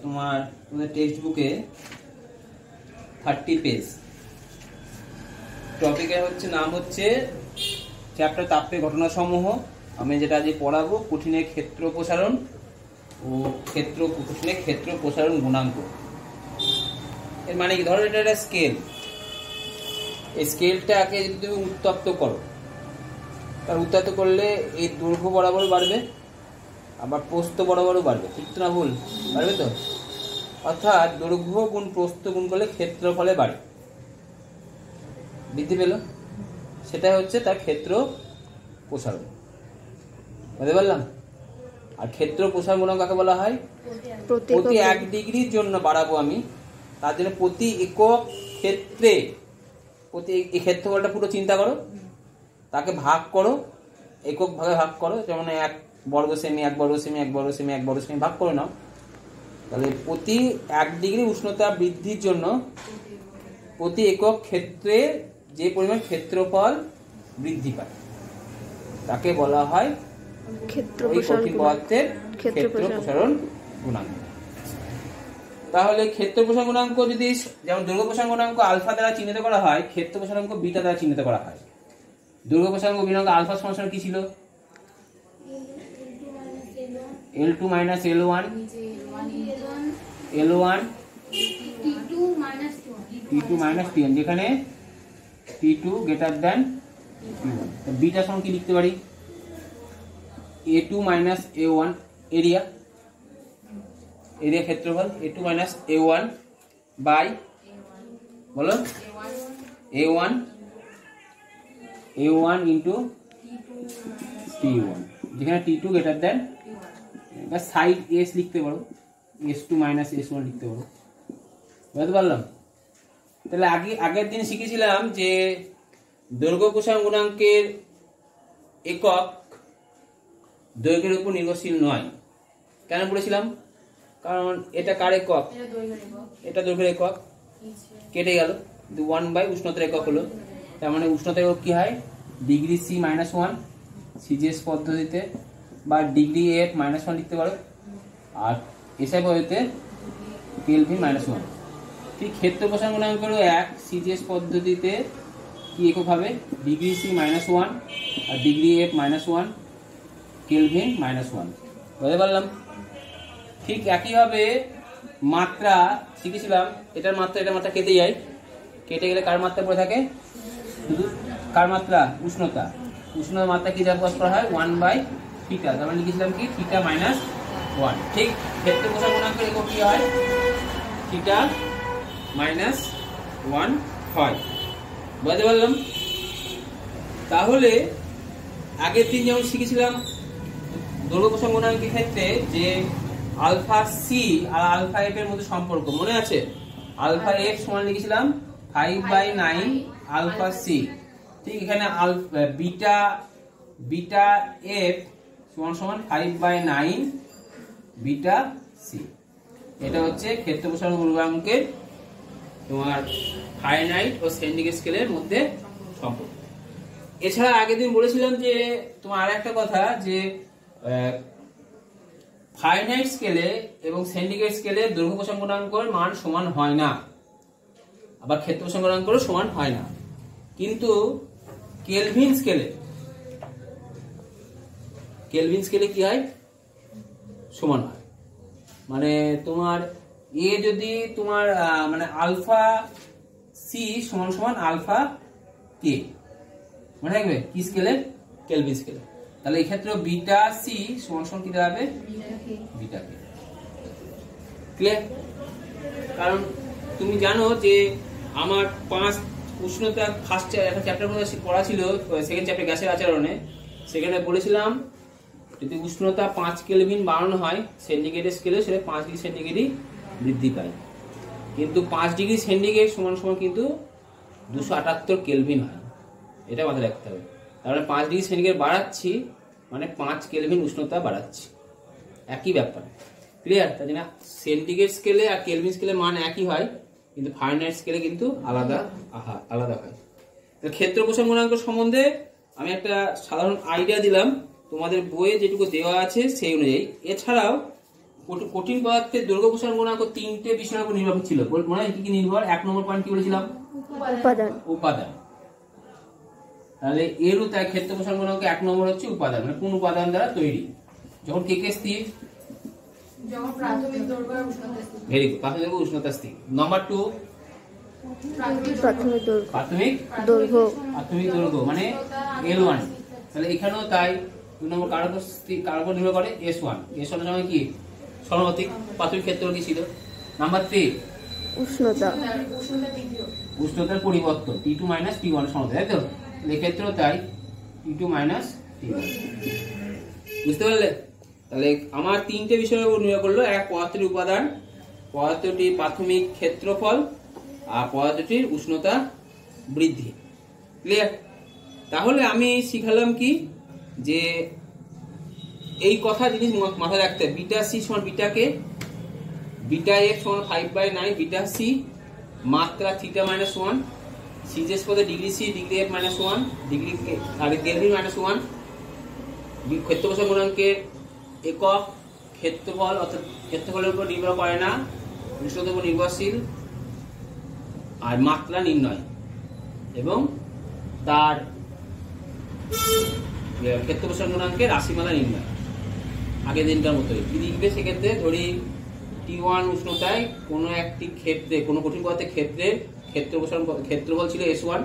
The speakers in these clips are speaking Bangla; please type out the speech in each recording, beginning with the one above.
তোমার টেক্সট বুকে 30 পেজ টপিকের নাম হচ্ছে চ্যাপ্টার তাপের ঘটনাসমূহ। আমি যেটা আজ পড়াবো কঠিনের ক্ষেত্র প্রসারণ ও কঠিনের ক্ষেত্র প্রসারণ গুণাঙ্ক। এর মানে কি, ধরো এটা একটা স্কেল, এই স্কেলটাকে যদি তুমি উত্তপ্ত করো, তার উত্তপ্ত করলে এই দৈর্ঘ্য বরাবর বাড়বে, আবার প্রস্থ বরাবরও বাড়বে, ঠিক তো না ভুল? বাড়বে তো, অর্থাৎ দৈর্ঘ্য গুণ প্রস্থ গুণ করলে ক্ষেত্রফলে বাড়ে, বৃদ্ধি পেল, সেটাই হচ্ছে তার ক্ষেত্র প্রসারণ। বুঝতে পারলাম? আর ক্ষেত্র প্রসারণ গুণাঙ্ক কাকে বলা হয়? প্রতি 1 ডিগ্রির জন্য বাড়াবো আমি, তার জন্য প্রতি একক ক্ষেত্রে, এই ক্ষেত্রফলটা পুরো চিন্তা করো, তাকে ভাগ করো, একক ভাগে ভাগ করো, যেমন 1 বর্গ সেমি 1 বর্গ সেমি 1 বর্গ সেমি 1 বর্গ সেমি ভাগ করে নাও। তাহলে প্রতি 1 ডিগ্রি উষ্ণতা বৃদ্ধির জন্য প্রতি একক ক্ষেত্রে যে পরিমাণ ক্ষেত্রফল বৃদ্ধি পায় তাকে বলা হয় কঠিন পদার্থের ক্ষেত্র প্রসারণ গুণাঙ্ক। তাহলে ক্ষেত্র প্রসারণ গুণাঙ্ক যদি যেমন দৈর্ঘ্য প্রসারণ গুণাঙ্ক আলফা দ্বারা চিহ্নিত করা হয়, ক্ষেত্র প্রসারণ গুণাঙ্ক বিটা দ্বারা চিহ্নিত করা হয়। দৈর্ঘ্য প্রসারণ গুণাঙ্ক আলফা সমান কি ছিল? L2 minus L1 L1 T2 minus T1, যেখানে T2 greater than T1। Beta সমান কি লিখতে পারি? A2 minus A1 এরিয়া ক্ষেত্রফল, A2 minus A1 বাই বলো A1 into T1, যেখানে T2 greater than, বা সাইড S লিখতে পারো, S2 minus S1 লিখতে পারো। বুঝতে পারলাম? তাহলে আগের দিন শিখেছিলাম যে দৈর্ঘ্য প্রসারণ গুণাঙ্কের একক দৈর্ঘ্যের উপর নির্ভরশীল নয়। কেন বলেছিলাম? কারণ এটা কার একক? এটা দৈর্ঘ্যের একক, কেটে গেল, 1 উষ্ণতার একক হলো। তার মানে উষ্ণতার একক কি হয়? ডিগ্রি C -1 সিজিএস পদ্ধতিতে, বা ডিগ্রি F -1 লিখতে পারো, আর এসআই পদ্ধতিতে কেলভিন -1। ঠিক ক্ষেত্র প্রসারণ গুণাঙ্কেরও এক, সিজিএস পদ্ধতিতে কি একক হবে? ডিগ্রি C -1 আর ডিগ্রি F -1 কেলভিন -1। বুঝতে পারলাম? ঠিক একইভাবে মাত্রা শিখেছিলাম, এটার মাত্রা কেটে যায়, কেটে গেলে কার মাত্রা পড়ে থাকে? শুধু কার মাত্রা? উষ্ণতার মাত্রা কি যা প্রকাশ করা হয়? 1/θ। তার মানে লিখেছিলাম কি? θ -1। ঠিক ক্ষেত্র প্রসারণ গুণাঙ্কের একক কি হয়? θ -1 হয়। বুঝতে পারলাম? তাহলে আগের দিন যেমন শিখেছিলাম দৈর্ঘ্য প্রসারণ গুণাঙ্কের ক্ষেত্রে যে আলফা সি আর আলফা এফ এর মধ্যে সম্পর্ক মনে আছে? আলফা এফ সমান লিখেছিলাম 5/9 আলফা সি। ঠিক এখানে বিটা এফ সমান 5/9 বিটা সি। এটা হচ্ছে ক্ষেত্র প্রসারণ গুণাঙ্কের তোমার ফারেনহাইট ও সেন্টিগ্রেড স্কেলের মধ্যে সম্পর্ক। এছাড়া আগের দিন বলেছিলাম যে তোমার আর একটা কথা, যে ফারেনহাইট স্কেলে এবং সেন্টিগ্রেড স্কেলে দৈর্ঘ্য প্রসারণ গুণাঙ্কের মান সমান হয় না, আবার ক্ষেত্র প্রসারণ গুণাঙ্কেরও সমান হয় না। কিন্তু কেলভিন স্কেলে কি হয়? সমান হয়। মানে তোমার এ যদি তোমার মানে আলফা সি সমান আলফা কে, মনে রাখবে? কি স্কেলে? কেলভিন স্কেলে। তাহলে এই ক্ষেত্রে বিটা সি সমান কি দাঁড়াবে? বিটা কে। ক্লিয়ার? কারণ তুমি জানো যে আমার 5 উষ্ণতা ফার্স্ট একটা চ্যাপ্টার পড়া ছিল, সেকেন্ড চ্যাপ্টার গ্যাসের আচরণে, সেখানে বলেছিলাম যদি উষ্ণতা 5 কেলভিন বাড়ানো হয় সেন্টিগ্রেড স্কেলে, সেটা 5 ডিগ্রি সেন্টিগ্রেড বৃদ্ধি পায়। কিন্তু 5 ডিগ্রি সেন্টিগ্রেড সমান কিন্তু 278 কেলভিন হয়, এটা মাথায় রাখতে হবে। তাহলে 5 ডিগ্রি সেন্টিগ্রেড বাড়াচ্ছি মানে 5 কেলভিন উষ্ণতা বাড়াচ্ছি, একই ব্যাপার। ক্লিয়ার? তাই না? সেন্টিগ্রেড স্কেলে আর কেলভিন স্কেলে মান একই হয়, কিন্তু ফারেনহাইট স্কেলে কিন্তু আলাদা হয়। ক্ষেত্র প্রসারণ গুণাঙ্ক সম্বন্ধে আমি একটা সাধারণ আইডিয়া দিলাম, তোমাদের বইয়ে যেটুকু দেওয়া আছে সেই অনুযায়ী। এছাড়াও কঠিন পদার্থের দৈর্ঘ্য প্রসারণ গুণাঙ্ক তিনটে বিষয়ের উপর নির্ভর ছিল। মনে হয় কি কি নির্ভর? 1 নম্বর পয়েন্ট কি বলেছিলাম? উপাদান। তাহলে এরও তাই ক্ষেত্র প্রসারণ গুণাঙ্ক 1 নম্বর হচ্ছে উপাদান, মানে কোন উপাদান দ্বারা তৈরি। যখন কে কে স্থির? যখন প্রাথমিক দৈর্ঘ্য আর উষ্ণতা স্থির। ভেরি গুড, প্রাথমিক দৈর্ঘ্য উষ্ণতা স্থির। নাম্বার 2 প্রাথমিক দৈর্ঘ্য মানে L1। তাহলে এখানেও তাই 2 নম্বর কার উপর নির্ভর করে? S1। S1 এর সঙ্গে কি সমানুপাতিক প্রাথমিক ক্ষেত্র কি ছিল? নাম্বার 3 উষ্ণতার পরিবর্তন T2 - T1 সমানুপাতিক, তাই তো? এই ক্ষেত্রেও তাই T2 - T1। বুঝতে পারলে? তাহলে আমার তিনটে বিষয়ের উপর নির্ভর করলো। এক, পদার্থটির উপাদান, পদার্থটির প্রাথমিক ক্ষেত্রফল, আর পদার্থটির উষ্ণতা বৃদ্ধি। ক্লিয়ার? তাহলে আমি শিখালাম কি যে এই কথা জিনিস মাথায় রাখতে হবে। বিটা সি সমান বিটা কে, বিটা এক্স সমান 5/9 বিটা সি, মাত্রা থিটা -1, সিজেস পদে degree C degree F -1, degree R Kelvin -1, ক্ষেত্র প্রসারণ গুণাঙ্কের একক ক্ষেত্রফল, অর্থাৎ ক্ষেত্রফলের উপর নির্ভর করে না, উষ্ণতার উপর নির্ভরশীল, আর মাত্রা নির্ণয় এবং তার ক্ষেত্র প্রসারণ গুণাঙ্কের রাশিমালা নির্ণয়। আগের দিনটার মতোই কি লিখবে সেক্ষেত্রে? ধরি T1 উষ্ণতায় কোনো একটি ক্ষেত্রে, কোনো কঠিন পদার্থের ক্ষেত্রে ক্ষেত্র প্রসারণ ক্ষেত্রফল ছিল S1,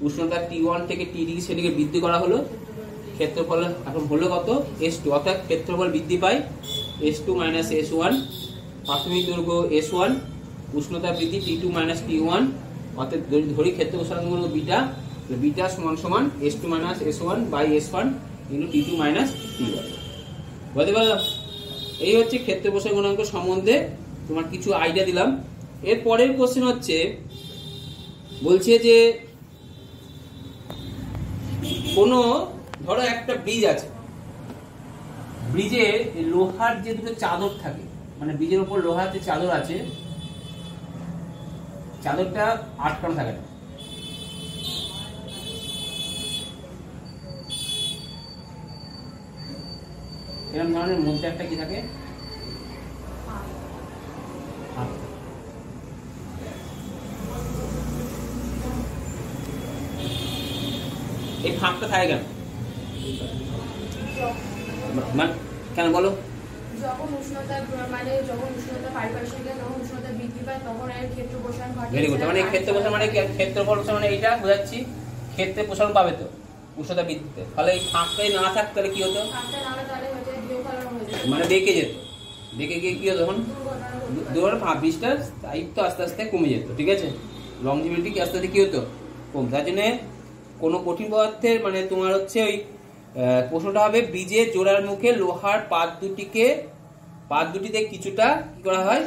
উষ্ণতা T1 থেকে T ডিগ্রি সেদিকে বৃদ্ধি করা হলো, ক্ষেত্রফল এখন হলো কত? S2, অর্থাৎ ক্ষেত্রফল বৃদ্ধি পায় S2 - S1, প্রাথমিক দৈর্ঘ্য S1, উষ্ণতা বৃদ্ধি T2 - T1, অর্থাৎ ধরি ক্ষেত্র প্রসারণ গুণাঙ্ক বিটা, বিটা সমান সমান S2 - S1 by S1 into T2 - T1। বুঝতে পারলাম? এই হচ্ছে ক্ষেত্র প্রসারণ গুণাঙ্ক সম্বন্ধে তোমার কিছু আইডিয়া দিলাম। এর পরের কোশ্চেন হচ্ছে, বলছে যে কোনো ধরো একটা ব্রিজ আছে, ব্রিজে লোহার যে দুটো চাদর থাকে, মানে ব্রিজের উপর লোহার যে চাদর আছে, চাদরটা আটকানো থাকে না। এরকম ধরনের মধ্যে একটা কি থাকে? এই ফাঁকটা থাকে কেন? কেন বলো? যখন উষ্ণতা পারিপার্শ্বিক যখন উষ্ণতা বৃদ্ধি পায় তখন এর ক্ষেত্র প্রসারণ ঘটে। Very good. মানে ক্ষেত্র প্রসারণ মানে ক্ষেত্র প্রসারণ মানে এইটা বোঝাচ্ছি, ক্ষেত্রে প্রসারণ পাবে তো উষ্ণতা বৃদ্ধিতে। তাহলে এই ফাঁকটাই না থাকতে তাহলে কি হতো? মানে বেঁকে যেত, বেঁকে গিয়ে কি হতো? তখন ব্রিজটা স্থায়িত্ব আস্তে আস্তে কমে যেত। ঠিক আছে? লংজিভিটি কি আস্তে আস্তে কি হতো? কম। তার জন্য কোনো কঠিন পদার্থের মানে তোমার হচ্ছে ওই প্রশ্নটা হবে, ব্রিজের জোড়ার মুখে লোহার পাত দুটিতে কিছুটা কি করা হয়?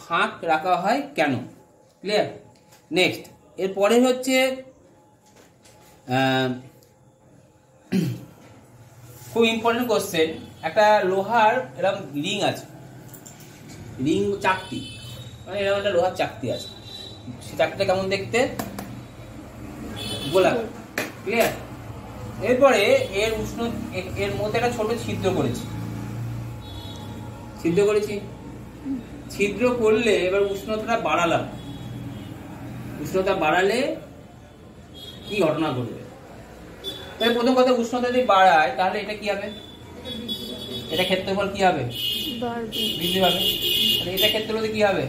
ফাঁক রাখা হয় কেন? ক্লিয়ার? নেক্সট, এরপরে হচ্ছে খুব ইম্পর্টেন্ট কোশ্চেন। একটা লোহার এরকম রিং আছে, রিং চাকতি, মানে এরকম একটা লোহার চাকতি আছে। সে চাকতিটা কেমন দেখতে? গোলাকার। ক্লিয়ার? এরপরে এর মধ্যে একটা ছোট ছিদ্র করেছি, ছিদ্র করলে এবার উষ্ণতাটা বাড়ালাম, উষ্ণতা বাড়ালে কি ঘটনা ঘটবে? তাহলে প্রথম কথা, উষ্ণতা যদি বাড়ায় তাহলে এটা কি হবে? এটা ক্ষেত্রফল কি হবে? বৃদ্ধি পাবে। এটা ক্ষেত্রফল কি হবে?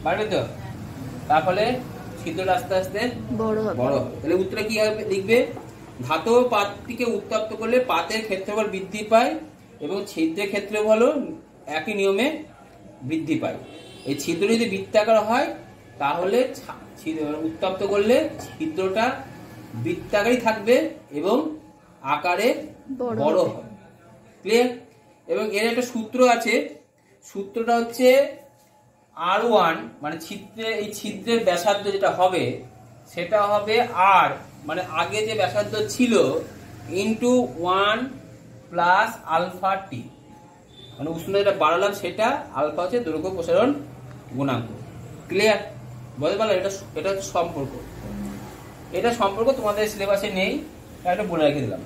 বাড়বে তো। তারপরে ছিদ্রটা আস্তে আস্তে বড় হবে। তাহলে উত্তরে কি হবে? লিখবে, ধাতব পাতটিকে উত্তপ্ত করলে পাতের ক্ষেত্রফল বৃদ্ধি পায় এবং ছিদ্রের ক্ষেত্রফলও একই নিয়মে বৃদ্ধি পায়। এই ছিদ্র যদি বৃত্তাকার হয় তাহলে উত্তপ্ত করলে ছিদ্রটা বৃত্তাকারই থাকবে এবং আকারে বড় হবে। ক্লিয়ার? এবং এর একটা সূত্র আছে, সূত্রটা হচ্ছে R1, মানে এই ছিদ্রের ব্যাসার্ধ যেটা হবে সেটা হবে R, মানে আগে যে ব্যাসার্ধ ছিল, ইন্টু 1 প্লাস আলফা টি, মানে উষ্ণতা বাড়ালাম সেটা, আলফা হচ্ছে দৈর্ঘ্য প্রসারণ গুণাঙ্ক। ক্লিয়ার? বুঝতে পারলে? এটা হচ্ছে সম্পর্ক। এটা সম্পর্ক তোমাদের সিলেবাসে নেই, এটা বলে রেখে দিলাম।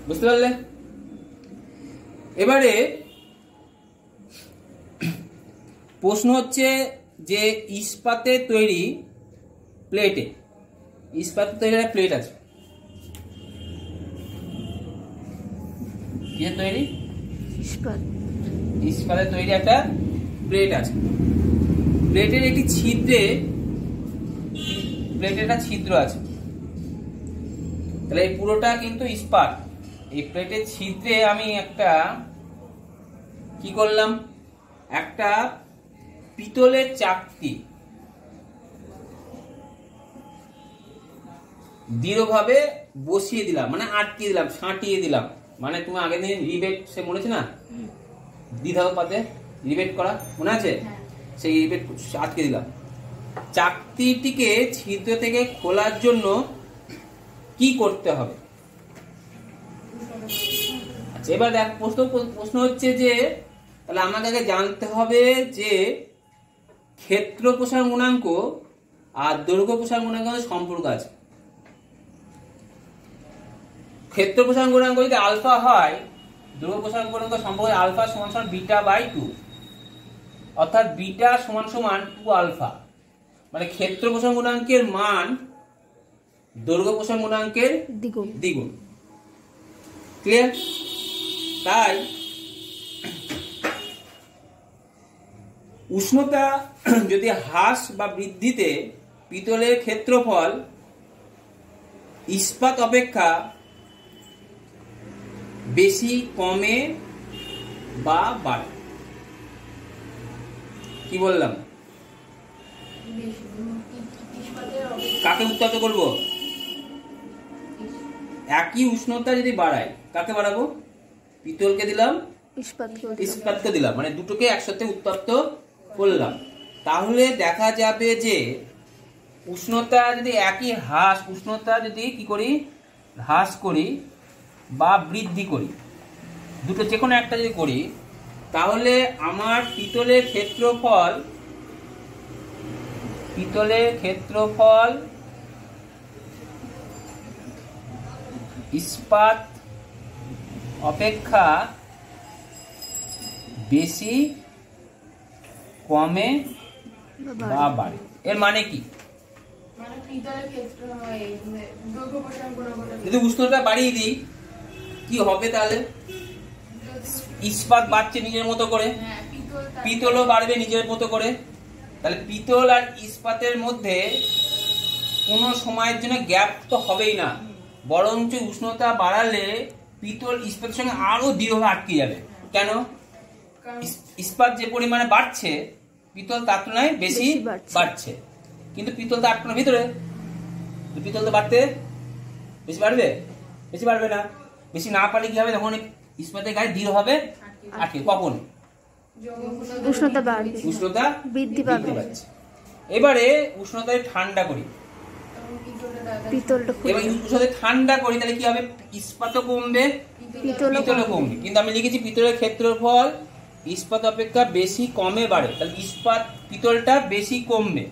বুঝতে পারলে? এবারে প্রশ্ন হচ্ছে যে ইস্পাতের তৈরি প্লেটে, ইস্পাতের তৈরি একটা প্লেট আছে, কি তৈরি? ইস্পাতের তৈরি একটা প্লেট আছে। প্লেটের একটি ছিদ্রে, প্লেটের একটা ছিদ্র আছে, তাহলে এই পুরোটা কিন্তু ইস্পাত। এই প্লেটের ছিদ্রে আমি একটা কি করলাম, একটা পিতলের চাকতি দৃঢ়ভাবে বসিয়ে দিলাম, মানে আটকে দিলাম, ছাঁটিয়ে দিলাম। মানে তুমি আগের দিন রিবেট সে মনে আছে না, দ্বিধাও পাতে রিবেট করা মনে আছে, সেই রিবেট আটকে দিলাম। চাকতিটিকে ছিদ্র থেকে খোলার জন্য কি করতে হবে? আচ্ছা, এবার দেখ প্রশ্ন হচ্ছে যে তাহলে আমাকে আগে জানতে হবে যে ক্ষেত্র প্রসারণ গুণাঙ্ক আর দৈর্ঘ্য প্রসারণ গুণাঙ্কের সম্পর্ক আছে। ক্ষেত্র প্রসারণ গুণাঙ্ক যদি আলফা হয়, দৈর্ঘ্য প্রসারণ গুণাঙ্ক সম্পর্ক আলফা সমান সমান বিটা বাই 2, অর্থাৎ বিটা সমান সমান 2 আলফা। মানে ক্ষেত্র প্রসারণ গুণাঙ্কের মান দৈর্ঘ্য প্রসারণ গুণাঙ্কের দ্বিগুণ। ক্লিয়ার? তাই উষ্ণতা যদি হ্রাস বা বৃদ্ধিতে পিতলের ক্ষেত্রফল ইস্পাত অপেক্ষা বেশি কমে বা বাড়ে। কি বললাম? কাকে উত্তপ্ত করব? একই উষ্ণতা যদি বাড়ায় কাকে বাড়াবো? পিতলকে দিলাম, ইস্পাতকে দিলাম, মানে দুটোকে একসাথে উত্তপ্ত করলাম। তাহলে দেখা যাবে যে উষ্ণতা যদি একই হ্রাস, উষ্ণতা যদি কি করি, হ্রাস করি বা বৃদ্ধি করি, দুটো যে কোনো একটা যদি করি, তাহলে আমার পিতলের ক্ষেত্রফল ইস্পাত অপেক্ষা বেশি কমে বা বাড়ে। এর মানে কি? যদি উষ্ণতা বাড়িয়ে দিই কি হবে? তাহলে ইস্পাত বাড়ছে নিজের মতো করে, পিতলও বাড়বে নিজের মতো করে। তাহলে পিতল আর ইস্পাতের মধ্যে কোনো সময়ের জন্য গ্যাপ তো হবেই না, বরঞ্চ উষ্ণতা বাড়ালে পিতল ইস্পাতের সঙ্গে আরো দৃঢ়ভাবে আটকে যাবে। কেন? ইস্পাত যে পরিমাণে বাড়ছে পিতল তার তুলনায় বেশি বাড়ছে, কিন্তু পিতল তো আটকানোর ভিতরে, পিতল তো বাড়তে বেশি বাড়বে? বেশি বাড়বে না। বেশি না পারলে কি হবে? তখন ইস্পাতের গায়ে দৃঢ় হবে আটকে। কখন? উষ্ণতা বৃদ্ধি পাচ্ছে। এবারে উষ্ণতা ঠান্ডা করি, এবার উষ্ণতা ঠান্ডা করি, তাহলে কি হবে? ইস্পাতও কমবে, পিতলও কমবে। কিন্তু আমি লিখেছি পিতলের ক্ষেত্রফল ইস্পাত অপেক্ষা বেশি কমে বাড়ে, তাহলে ইস্পাত পিতলটা বেশি কমবে।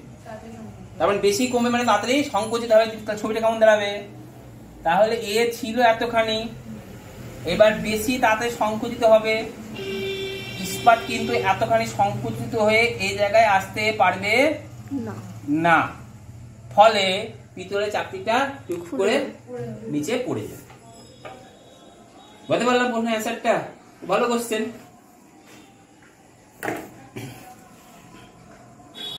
তার মানে বেশি কমবে মানে তাড়াতাড়ি সংকুচিত হবে। ছবিটা কেমন দাঁড়াবে? তাহলে এ ছিল এতখানি, এবার বেশি তাড়াতাড়ি সংকুচিত হবে। ইস্পাত কিন্তু এতখানি সংকুচিত হয়ে এই জায়গায় আসতে পারবে না, ফলে পিতলের চাকতিটা টুক করে নিচে পড়ে যাবে। বলতে পারলাম প্রশ্নের অ্যান্সারটা? ভালো কোশ্চেন।